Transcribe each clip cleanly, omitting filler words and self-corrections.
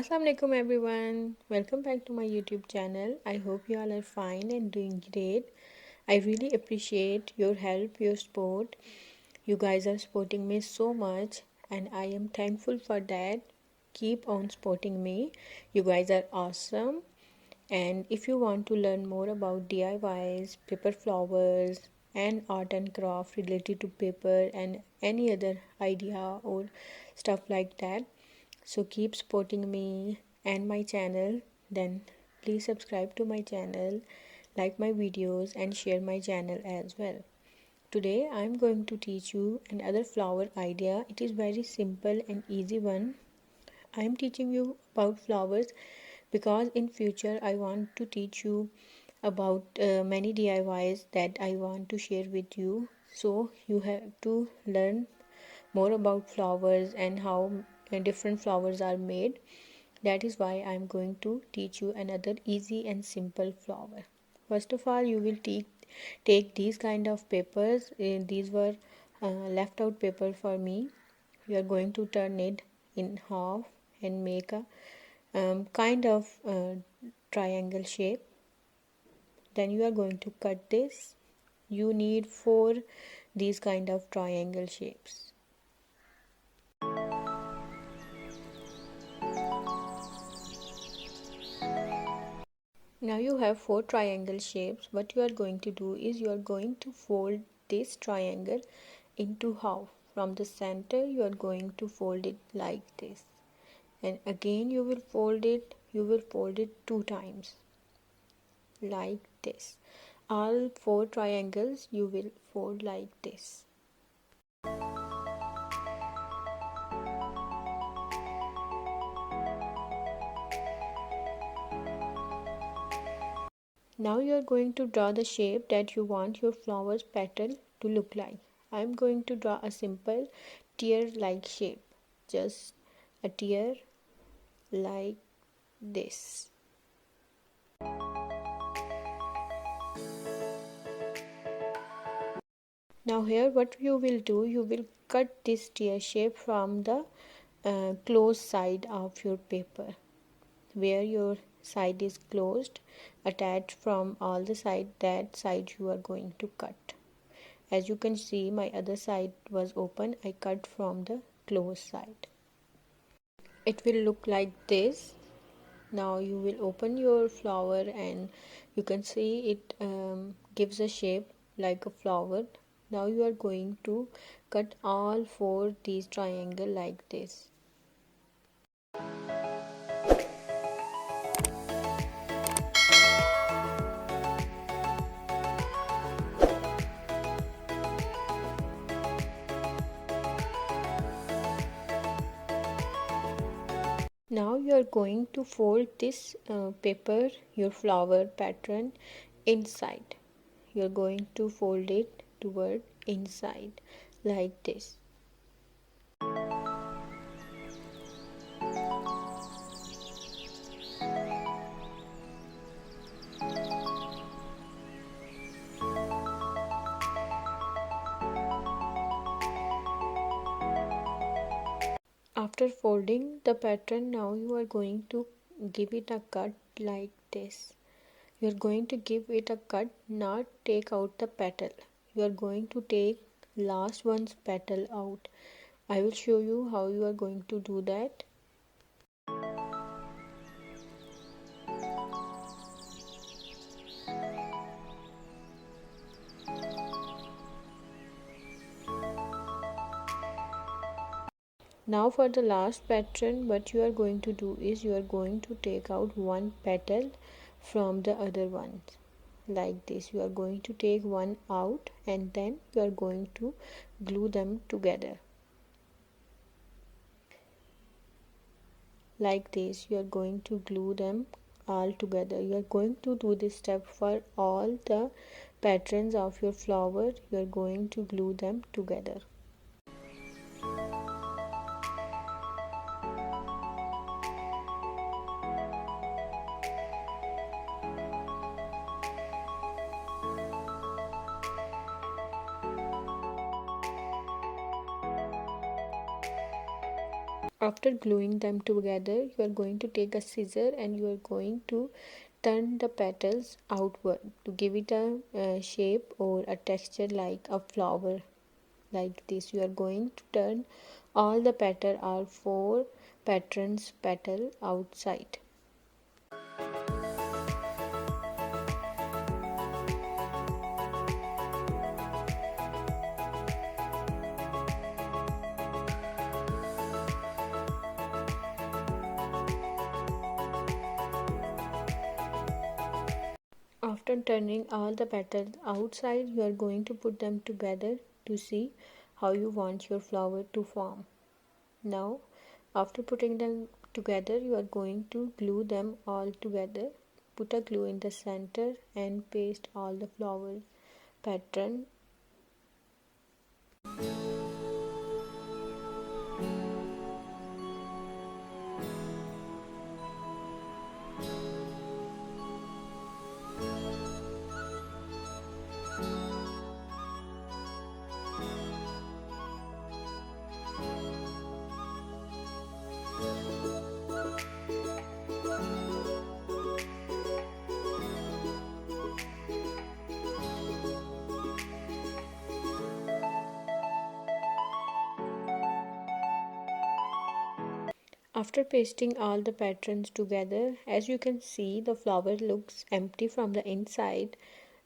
Assalamualaikum everyone. Welcome back to my YouTube channel. I hope you all are fine and doing great. I really appreciate your help, your support. You guys are supporting me so much and I am thankful for that. Keep on supporting me. You guys are awesome. And if you want to learn more about DIYs, paper flowers, and art and craft related to paper and any other idea or stuff like that, so keep supporting me and my channel. Then please subscribe to my channel, like my videos, and share my channel as well. Today I'm going to teach you another flower idea. It is very simple and easy one. I am teaching you about flowers because in future I want to teach you about many DIYs that I want to share with you. So you have to learn more about flowers and how different flowers are made. That is why I am going to teach you another easy and simple flower. First of all, you will take these kind of papers. These were left out paper for me. You are going to turn it in half and make a kind of triangle shape. Then you are going to cut this. You need 4 these kind of triangle shapes. Now you have 4 triangle shapes. What you are going to do is you are going to fold this triangle into half. From the center you are going to fold it like this, and again you will fold it 2 times like this. All 4 triangles you will fold like this. Now you are going to draw the shape that you want your flower's petal to look like. I am going to draw a simple tear like shape, just a tear like this. Now here what you will do, you will cut this tear shape from the closed side of your paper, where your side is closed, attached from all the side, that side you are going to cut. As you can see, my other side was open. I cut from the closed side. It will look like this. Now you will open your flower and you can see it gives a shape like a flower. Now you are going to cut all 4 these triangle like this. Now you are going to fold this paper, your flower pattern, inside. You are going to fold it toward inside like this. After folding the pattern, now you are going to give it a cut like this. You are going to give it a cut, not take out the petal. You are going to take last one's petal out. I will show you how you are going to do that. Now for the last pattern, what you are going to do is you are going to take out one petal from the other ones like this. You are going to take one out and then you are going to glue them together like this. You are going to glue them all together. You are going to do this step for all the patterns of your flower. You are going to glue them together. After gluing them together, you are going to take a scissor and you are going to turn the petals outward to give it a shape or a texture like a flower. Like this, you are going to turn all the petal or 4 patterns petal outside. After turning all the petals outside, you are going to put them together to see how you want your flower to form. Now, after putting them together, you are going to glue them all together. Put a glue in the center and paste all the flower pattern. After pasting all the patterns together, as you can see, the flower looks empty from the inside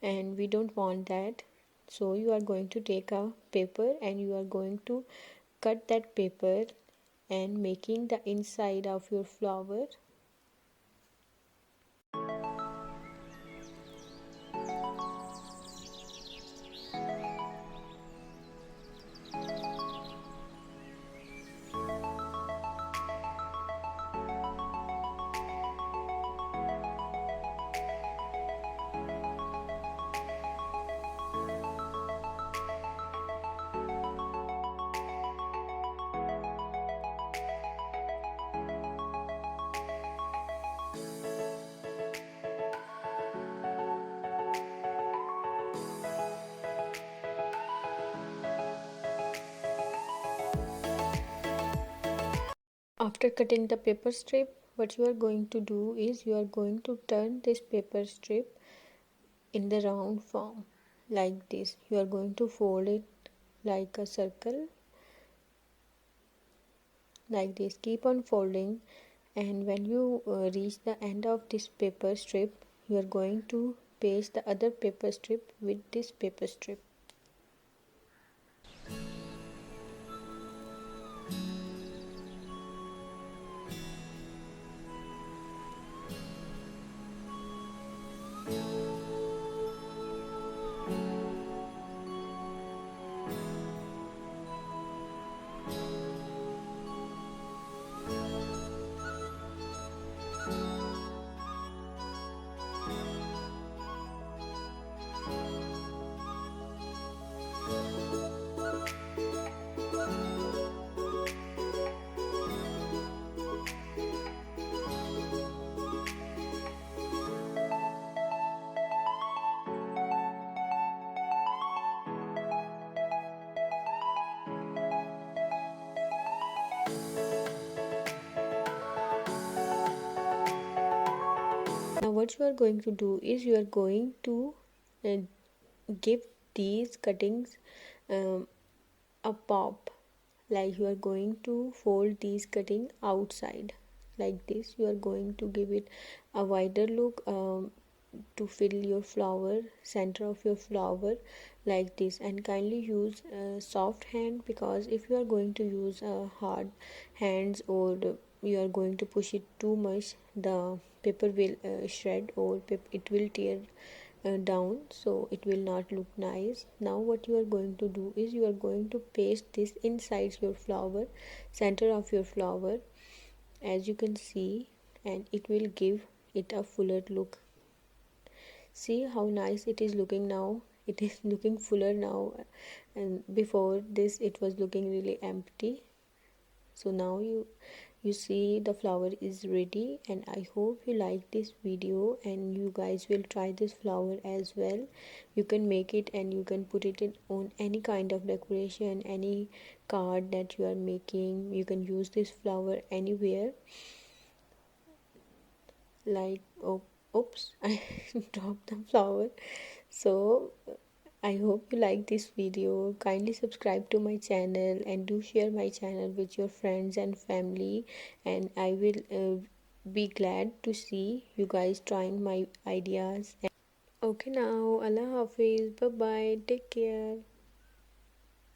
and we don't want that. So you are going to take a paper and you are going to cut that paper and making the inside of your flower. After cutting the paper strip, what you are going to do is you are going to turn this paper strip in the round form like this. You are going to fold it like a circle like this. Keep on folding, and when you reach the end of this paper strip, you are going to paste the other paper strip with this paper strip. Now what you are going to do is you are going to uh, give these cuttings a pop, like you are going to fold these cutting outside like this. You are going to give it a wider look to fill your flower, center of your flower like this. And kindly use a soft hand, because if you are going to use hard hands or you are going to push it too much, the paper will shred or it will tear down, so it will not look nice. Now what you are going to do is you are going to paste this inside your flower, center of your flower, as you can see, and it will give it a fuller look. See how nice it is looking now. It is looking fuller now, and before this it was looking really empty. So now you see the flower is ready, and I hope you like this video and you guys will try this flower as well. You can make it and you can put it in on any kind of decoration, any card that you are making. You can use this flower anywhere. Like, oh, oops, I dropped the flower. So I hope you like this video. Kindly subscribe to my channel and do share my channel with your friends and family, and I will be glad to see you guys trying my ideas. Okay, now Allah Hafiz, bye bye, take care.